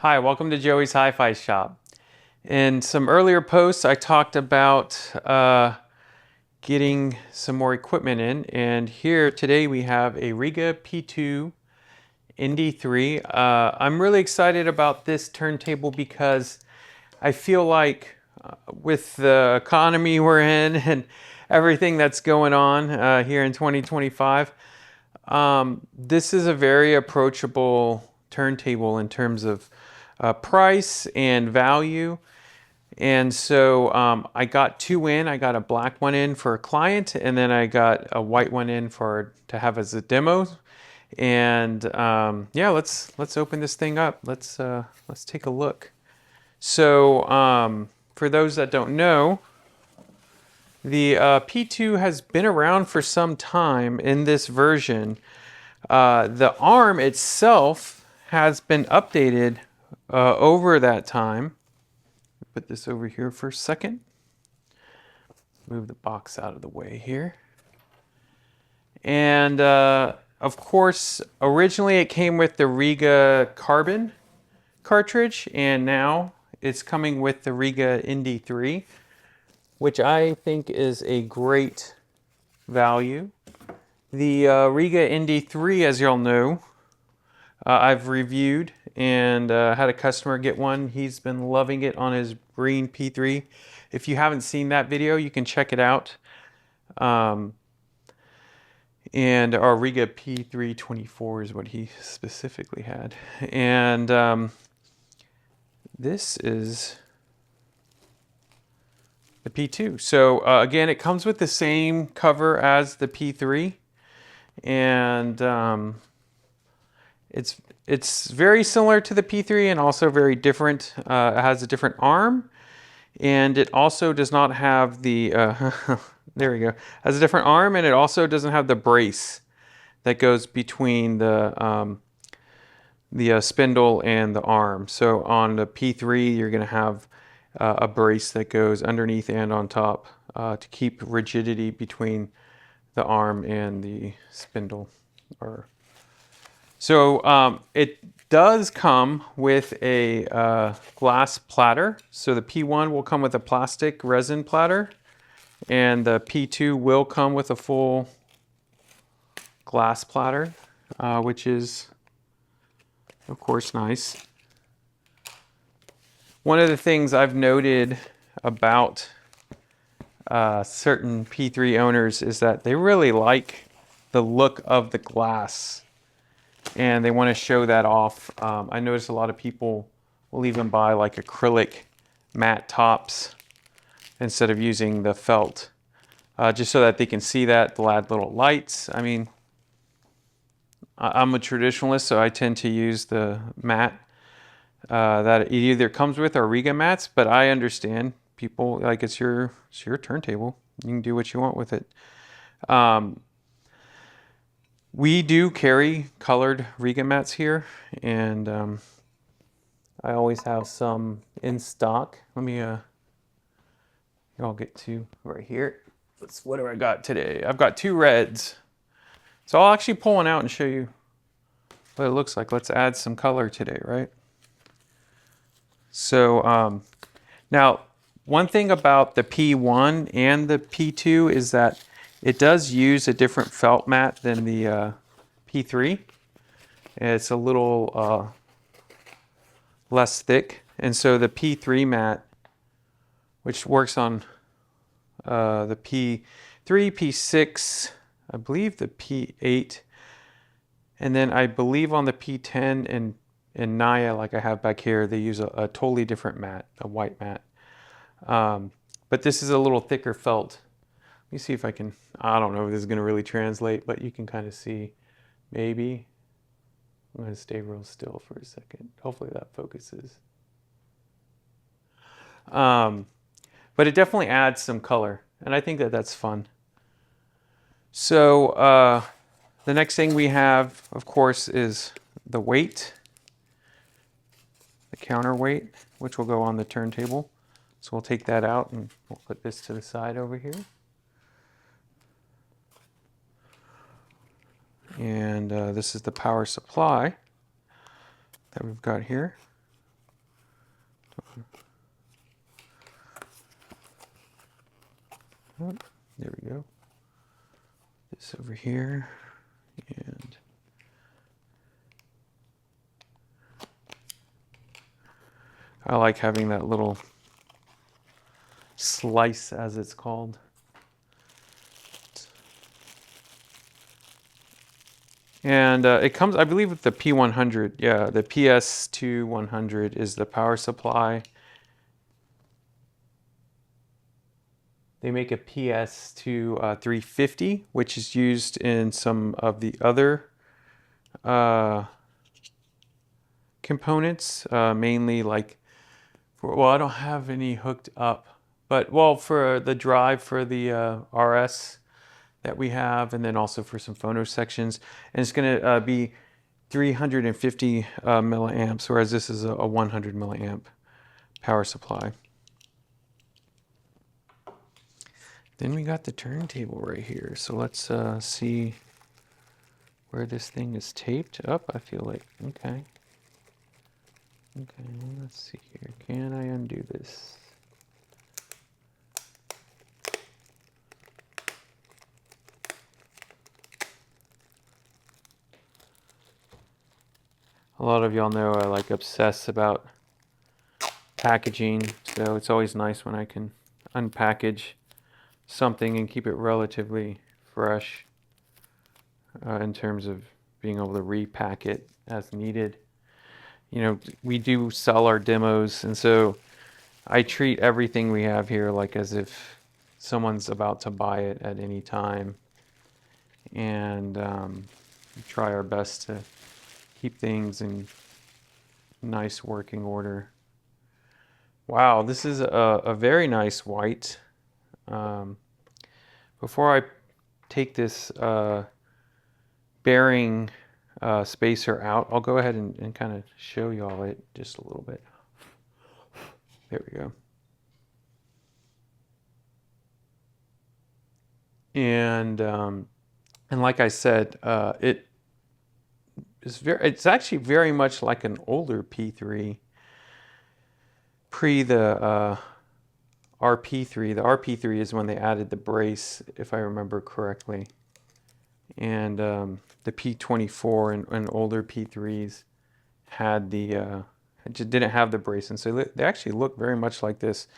Hi, welcome to Joey's HiFi Shop. In some earlier posts, I talked about getting some more equipment in, and here today we have a Rega P2 Nd3. I'm really excited about this turntable because I feel like with the economy we're in and everything that's going on here in 2025, this is a very approachable turntable in terms of price and value. And so I got two in. I got a black one in for a client, and then I got a white one in to have as a demo. And yeah, let's open this thing up. Let's take a look. So for those that don't know, the P2 has been around for some time in this version. The arm itself has been updated over that time. Put this over here for a second. Move the box out of the way here. And of course, originally it came with the Rega Carbon cartridge, and now it's coming with the Rega Nd3, which I think is a great value. The Rega Nd3, as y'all know, I've reviewed and had a customer get one. He's been loving it on his green P3. If you haven't seen that video, you can check it out. And our Rega P324 is what he specifically had. And this is the P2. So again, it comes with the same cover as the P3. And it's very similar to the P3 and also very different. It has a different arm, and it also does not have the there we go. Has a different arm, and it also doesn't have the brace that goes between the spindle and the arm. So on the P3, you're going to have a brace that goes underneath and on top to keep rigidity between the arm and the spindle. So it does come with a glass platter. So the P1 will come with a plastic resin platter, and the P2 will come with a full glass platter, which is, of course, nice. One of the things I've noted about certain P3 owners is that they really like the look of the glass, and they want to show that off. I notice a lot of people will even buy like acrylic matte tops instead of using the felt, just so that they can see that. They'll add little lights. I mean, I'm a traditionalist, so I tend to use the matte that it either comes with or Rega mats, but I understand people, like, it's your turntable. You can do what you want with it. We do carry colored Rega mats here, and I always have some in stock. Let me I'll get to right here. What do I got today? I've got two reds. So I'll actually pull one out and show you what it looks like. Let's add some color today, right? So now, one thing about the P1 and the P2 is that it does use a different felt mat than the P3. It's a little less thick. And so the P3 mat, which works on the P3, P6, I believe the P8, and then I believe on the P10 and Naya, like I have back here, they use a totally different mat, a white mat. But this is a little thicker felt. Let me see if I can, I don't know if this is going to really translate, but you can kind of see, maybe. I'm going to stay real still for a second. Hopefully that focuses. But it definitely adds some color, and I think that that's fun. So the next thing we have, of course, is the weight, the counterweight, which will go on the turntable. So we'll take that out and we'll put this to the side over here. And this is the power supply that we've got here. Oh, there we go. This over here, and I like having that little slice, as it's called. And it comes, I believe, with the P100. Yeah, the PS2 100 is the power supply. They make a PS2 350, which is used in some of the other components, mainly like, well, I don't have any hooked up, but well, for the drive for the RS that we have, and then also for some phono sections, and it's going to be 350 milliamps, whereas this is a 100 milliamp power supply. Then we got the turntable right here, so let's see where this thing is taped up. I feel like, okay, let's see here. Can I undo this? A lot of y'all know I like obsess about packaging, so it's always nice when I can unpackage something and keep it relatively fresh in terms of being able to repack it as needed. You know, we do sell our demos, and so I treat everything we have here like as if someone's about to buy it at any time, and try our best to keep things in nice working order. Wow, this is a very nice white. Before I take this bearing spacer out, I'll go ahead and kind of show y'all it just a little bit. There we go. And like I said, it's actually very much like an older P3, pre the RP3. The RP3 is when they added the brace, if I remember correctly. And the P24 and older P3s had the just didn't have the brace, and so they actually look very much like this.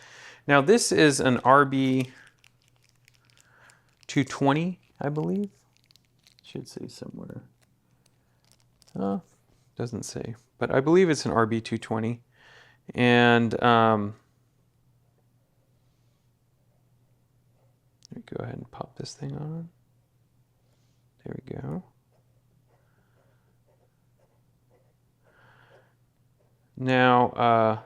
Now this is an RB 220, I believe. Should say somewhere. Doesn't say, but I believe it's an RB 220. And let me go ahead and pop this thing on. There we go. Now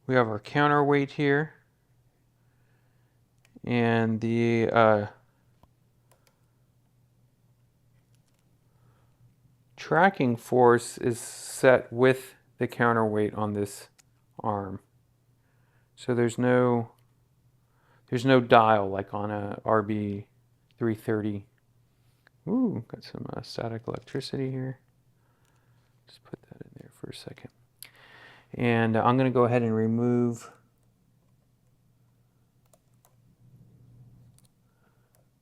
we have our counterweight here, and the tracking force is set with the counterweight on this arm. So there's no dial like on a RB 330. Ooh, got some static electricity here. Just put that in there for a second. And I'm going to go ahead and remove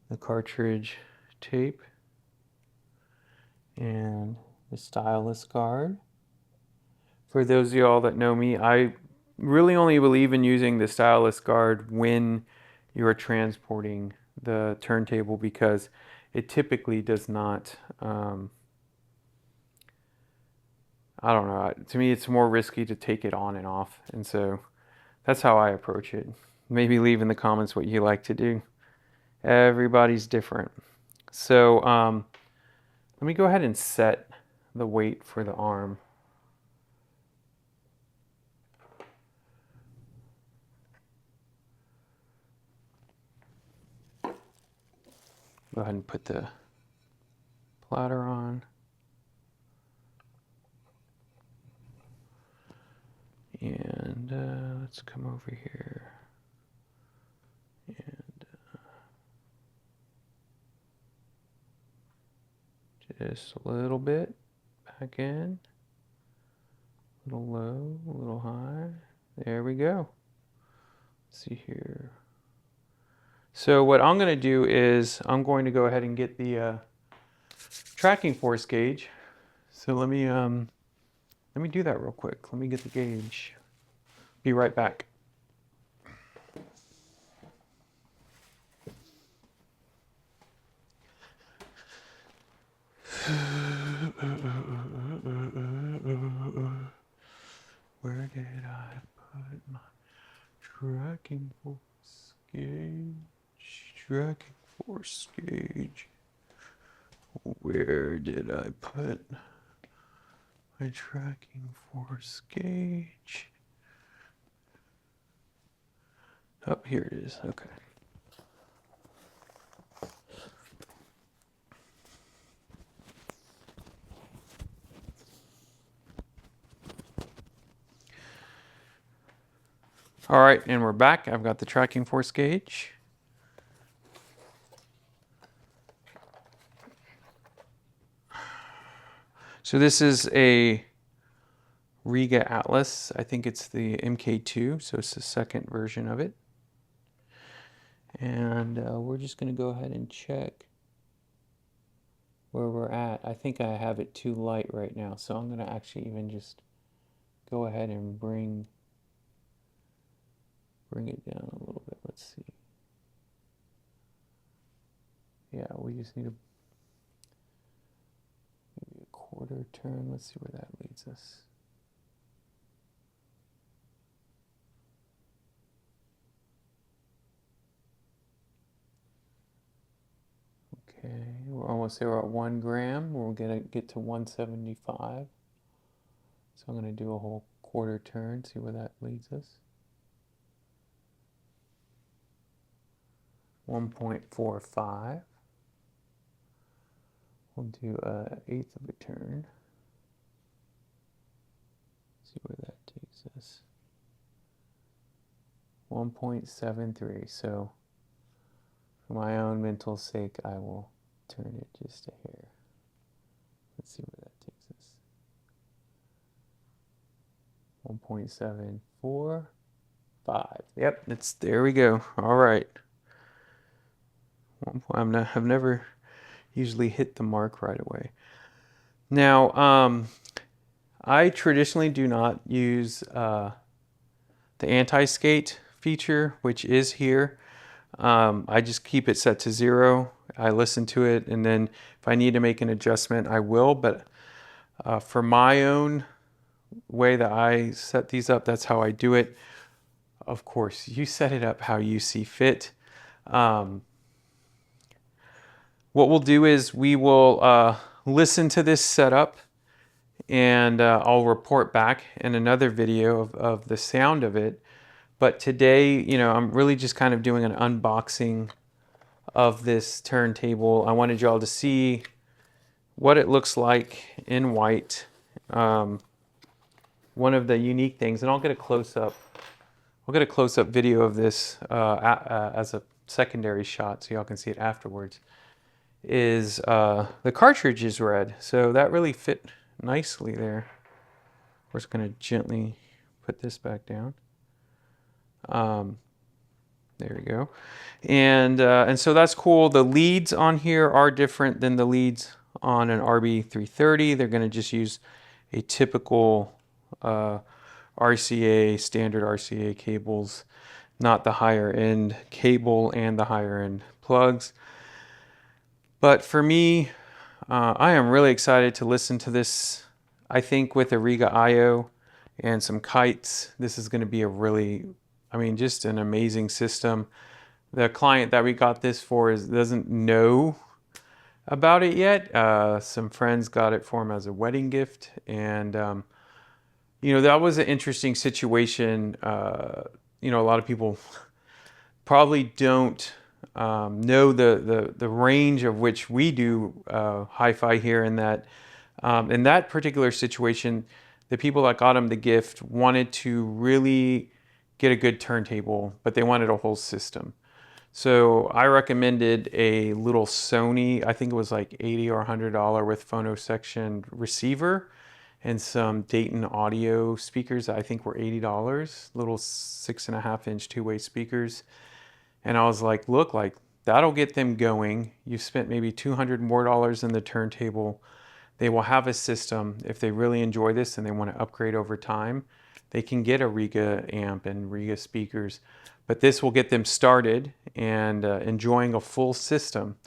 the cartridge tape and the stylus guard. For those of y'all that know me, I really only believe in using the stylus guard when you're transporting the turntable, because it typically does not, I don't know, to me it's more risky to take it on and off, and so that's how I approach it. Maybe leave in the comments what you like to do. Everybody's different. So let me go ahead and set the weight for the arm. Go ahead and put the platter on. And let's come over here and just a little bit back in, A little low, a little high. There we go. Let's see here. So what I'm going to do is I'm going to go ahead and get the tracking force gauge. So let me do that real quick. Let me get the gauge. Be right back. Where did I put my tracking force gauge? Tracking force gauge. Where did I put my tracking force gauge? Oh, here it is. Okay. All right, and we're back. I've got the tracking force gauge. So this is a Rega Atlas. I think it's the MK2, so it's the second version of it. And we're just going to go ahead and check where we're at. I think I have it too light right now, so I'm going to actually even just go ahead and bring it down a little bit. Let's see. Yeah, we just need maybe a quarter turn. Let's see where that leads us. Okay, we're almost there. We're at 1 gram. We're gonna get to 175. So I'm gonna do a whole quarter turn, see where that leads us. 1.45. We'll do an eighth of a turn. See where that takes us. 1.73. So for my own mental sake, I will turn it just a hair. Let's see where that takes us. 1.745. Yep, there we go. All right. I've never usually hit the mark right away. Now, I traditionally do not use the anti-skate feature, which is here. I just keep it set to 0. I listen to it, and then if I need to make an adjustment, I will. But for my own way that I set these up, that's how I do it. Of course, you set it up how you see fit. What we'll do is we will listen to this setup, and I'll report back in another video of the sound of it. But today, I'm really just kind of doing an unboxing of this turntable. I wanted y'all to see what it looks like in white. One of the unique things, and I'll get a close-up video of this as a secondary shot so y'all can see it afterwards, is the cartridge is red. So that really fit nicely there. We're just going to gently put this back down. There we go. And so that's cool. The leads on here are different than the leads on an RB330. They're going to just use a typical RCA, standard RCA cables, not the higher end cable and the higher end plugs. But for me, I am really excited to listen to this. I think with a Rega IO and some kites, this is going to be a really, just an amazing system. The client that we got this for doesn't know about it yet. Some friends got it for him as a wedding gift, and that was an interesting situation. A lot of people probably don't know the range of which we do hi-fi here, in that particular situation, the people that got him the gift wanted to really get a good turntable, but they wanted a whole system. So I recommended a little Sony, I think it was like $80 or $100 with phono section receiver. and some Dayton audio speakers that I think were $80, little 6.5-inch two-way speakers. And I was like, look, like that'll get them going. You've spent maybe $200 more in the turntable. They will have a system. If they really enjoy this and they want to upgrade over time, they can get a Rega amp and Rega speakers. But this will get them started and enjoying a full system.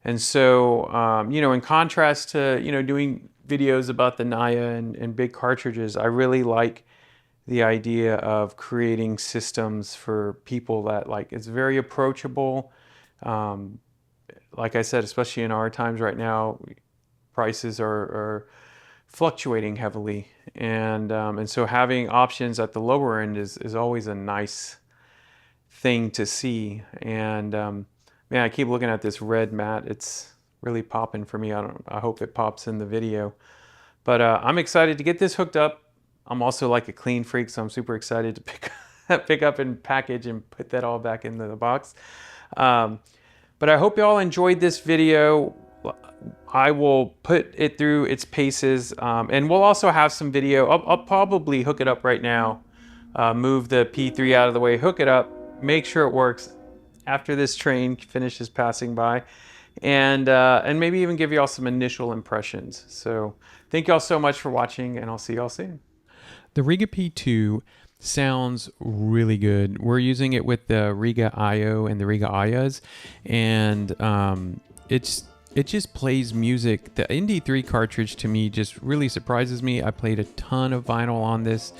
And so, you know, in contrast to, you know, doing videos about the Naya and big cartridges, I really like the idea of creating systems for people that like, it's very approachable. Like I said, especially in our times right now, prices are fluctuating heavily. And so having options at the lower end is always a nice thing to see. And man, I keep looking at this red mat. It's really popping for me. I hope it pops in the video. But I'm excited to get this hooked up. I'm also like a clean freak, so I'm super excited to pick up and package and put that all back into the box. But I hope you all enjoyed this video. I will put it through its paces, and we'll also have some video. I'll probably hook it up right now, move the P3 out of the way, hook it up, make sure it works after this train finishes passing by, and maybe even give you all some initial impressions. So thank you all so much for watching, and I'll see you all soon. The Rega P2 sounds really good. We're using it with the Rega IO and the Rega Ayas, and it just plays music. The Nd3 cartridge to me just really surprises me. I played a ton of vinyl on this.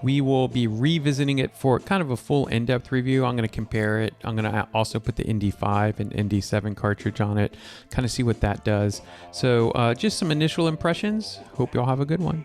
We will be revisiting it for kind of a full in-depth review. I'm going to compare it. I'm going to also put the Nd5 and Nd7 cartridge on it, kind of see what that does. So just some initial impressions. Hope you all have a good one.